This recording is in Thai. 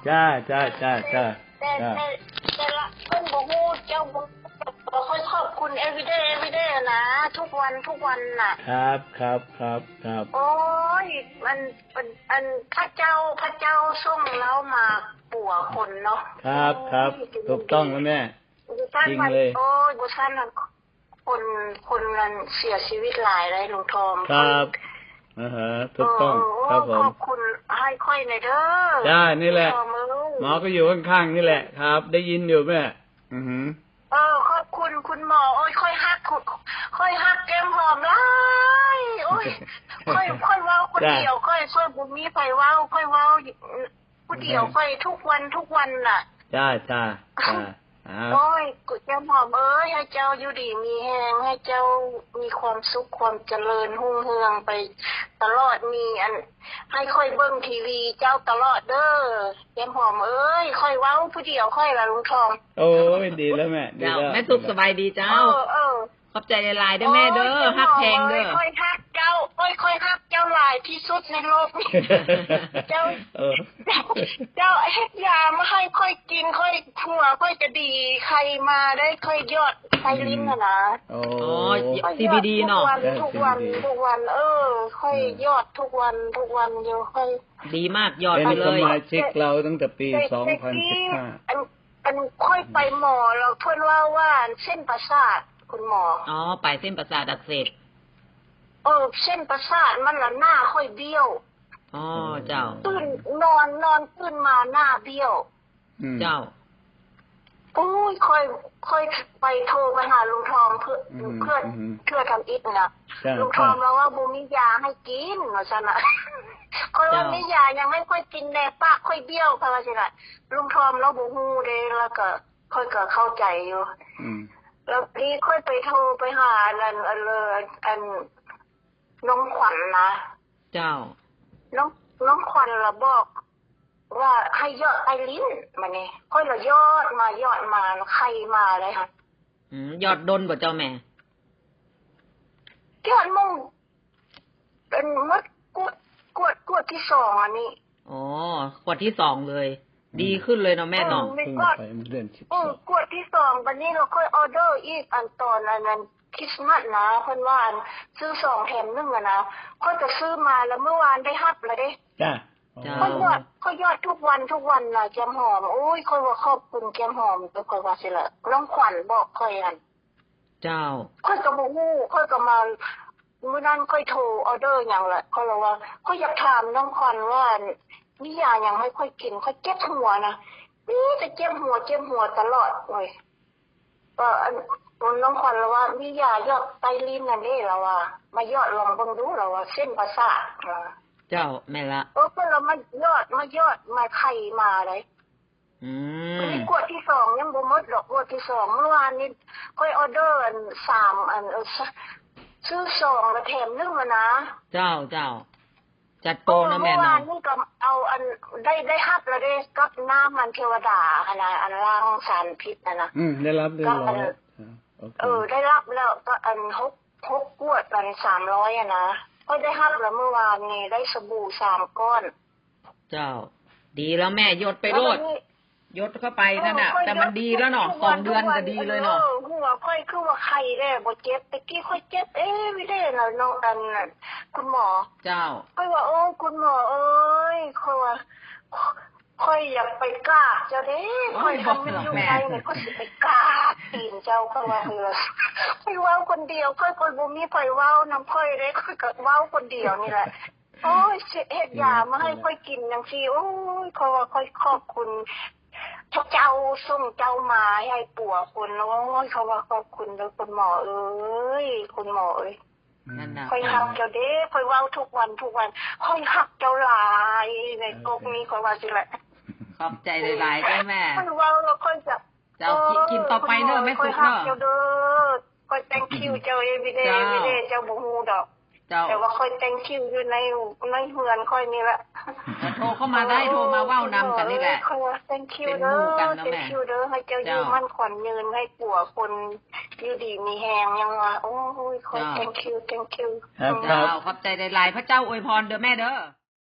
จ้าจ้าจ้าจ้าจ้าแต่ละเพิ่นบอกฮู้เจ้าบ่ค่อยขอบคุณ everyday นะทุกวันน่ะครับโอ้ยมันอันพระเจ้าส่งเรามาปัวคนเนาะครับถูกต้องแล้วแม่จริงเลยโอ้ยบุษันคนนั้นเสียชีวิตหลายเลยลุงทองครับถูกต้องครับผมขอบคุณให้ค่อยหน่อยเด้อได้นี่แหละหมอก็อยู่ข้างๆนี่แหละครับได้ยินอยู่แม่ขอบคุณคุณหมอโอ้ยค่อยฮักแก้มหอมหลายโอ้ยค่อยเว้าคนเดียวค่อยบ่มีไผเว้าค่อยเว้าผู้เดียวค่อยทุกวันน่ะจ้าโอ้ยกุแก้มหอมเอ้ยให้เจ้าอยู่ดีมีแฮงให้เจ้ามีความสุขความเจริญรุ่งเรืองไปตลอดมีอันให้ค่อยเบิ่งทีวีเจ้าตลอดเด้อแก้มหอมเอ้ยค่อยเว้าผู้เดียวค่อยละลุงทองโอ้ยดีแล้วแม่ดีแล้วแม่สุขสบายดีเจ้าขอบใจหลายๆด้วยแม่เด้อฮักแพงเด้อค่อยฮักเจ้าค่อยฮักเจ้าหลายที่สุดในโลกนี้เจ้าเฮ็ดยามาให้ค่อยกินค่อยหัวค่อยจะดีใครมาได้ค่อยยอดไซลินนะอ๋อ CBD เนาะทุกวันค่อยยอดทุกวันอยู่ค่อยดีมากยอดไปเลยเป็นสมาชิกเราตั้งแต่ปี2015อันค่อยไปหมอเราเพิ่นว่าเส้นประสาทคุณหมอไปเส้นประสาทอักเสบเส้นประสาทมันละหน้าค่อยเบี้ยวเจ้าตื่นนอนตื่นมาหน้าเบี้ยวเจ้าโอ้ยค่อยไปโทรไปหาลุงทองเพื่อทำอิฐนะลุงทองเราว่าบ่มียาให้กินว่าซั่นน่ะค่อยว่ามียายังไม่ค่อยกินแน่ปากค่อยเบี้ยวเพราะว่าซั่นน่ะลุงทองเราบ่ฮู้เด้แล้วก็ค่อยก็เข้าใจอยู่แล้วพี่ค่อยไปโทรไปหาอันน้องขวัญนะเจ้าน้องขวัญละบอกว่าให้ยอดไอลิ้นมาเนี่ยค่อยละยอดมาใครมาเลยค่ะยอดดนบ่เจ้าแม่ยอดมุ่งเป็นมัดกวดที่2อันนี้กวดที่2เลยดีขึ้นเลยเนาะแม่เนาะกวดที่2วันนี้เราค่อยออเดอร์อีกอันตอนนั้นคริสต์มาสนะเพิ่นว่าซื้อ2แถม1อ่ะนะค่อยจะซื้อมาแล้วเมื่อวานได้รับแล้วเด้จ้ะค่อยยอดทุกวันน่ะแก้มหอมโอ้ยค่อยว่าขอบคุณแก้มหอมก็ค่อยว่าสิละน้องขวัญบอกค่อยอันเจ้าค่อยก็บ่ฮู้ค่อยก็มามื้อนั้นค่อยโทรออเดอร์หยังล่ะค่อยเลยว่าค่อยอยากถามน้องขวัญว่ามียาหยังให้ค่อยกินค่อยเจ็บหัวนะนี่จะเจ็บหัวตลอดเลยน้องขวัญว่ามียายอดไตลิ้นนั่นเด้ล่ะว่ามายอดลองเบิ่งดูล่ะว่าเส้นประสาทเจ้าแม่ละเพิ่นละมายอดมาไข่มาเลยนี่กวดที่2ยังบ่หมดดอกกวดที่2เมื่อวานนี้ค่อยออเดอร์3อันซื้อ2แล้วแถม1อ่ะนะเจ้าจัดโปรนะแม่เนาะเมื่อวานนี้ก็เอาอันได้รับแล้วได้กับน้ำมันเทวดาอันล้างสารพิษนะได้รับแล้วได้รับแล้วก็อัน6กวดอัน300อ่ะนะก็ได้รับแล้วเมื่อวานนี้ได้สบู่3ก้อนเจ้าดีแล้วแม่ยดไปโลดยดเข้าไปนั่นน่ะแต่มันดีแล้วเนาะ2 เดือนก็ดีเลยเนาะหัวค่อยคือว่าไข้แด้บ่เจ็บตะกี้ค่อยเจ็บไม่ได้น่ะน้องอันคุณหมอเจ้าค่อยว่าคุณหมอเอ้ยค่อยอยากไปกราบเจ้าเด้ค่อยทำมันอยู่ไงเนี่ยค่อยสิไปกราบตีนเจ้าก็ว่าค่อยเว้าคนเดียวค่อยบ่มีไผเว้านำค่อยได้ค่อยก็เว้าคนเดียวนี่แหละโอ้ยเฮ็ดยามาให้ค่อยกินจังซี่โอ้ยค่อยว่าค่อยขอบคุณพระเจ้าส่งเจ้ามาให้ปัวคนโอ้ยเขาว่าขอบคุณเด้อคุณหมอเอ้ยคุณหมอเอ้ยนั่นน่ะค่อยฮักเจ้าเด้ค่อยเว้าทุกวันค่อยฮักเจ้าหลายในกกนี้ค่อยว่าสิแหละขอบใจหลายๆด้วยแม่ค่อยเว้าแล้วค่อยจะเจ้ากินต่อไปเด้อแม่สุขเนาะเจ้าเด้อค่อย thank you เจ้า everyday เจ้าบ่ฮู้ดอกแต่ว่าค่อย thank you อยู่ในเฮือนค่อยนี่แหละโทรเข้ามาได้โทรมาเว้านำกันนี่แหละค่อยว่า thank you เด้อ thank you เด้อให้เจ้าอยู่มั่นขวัญยืนให้ปัวคนอยู่ดีมีแฮงยังว่าโอ้ยค่อย thank you ขอบใจหลายๆพระเจ้าอวยพรเด้อแม่เด้อ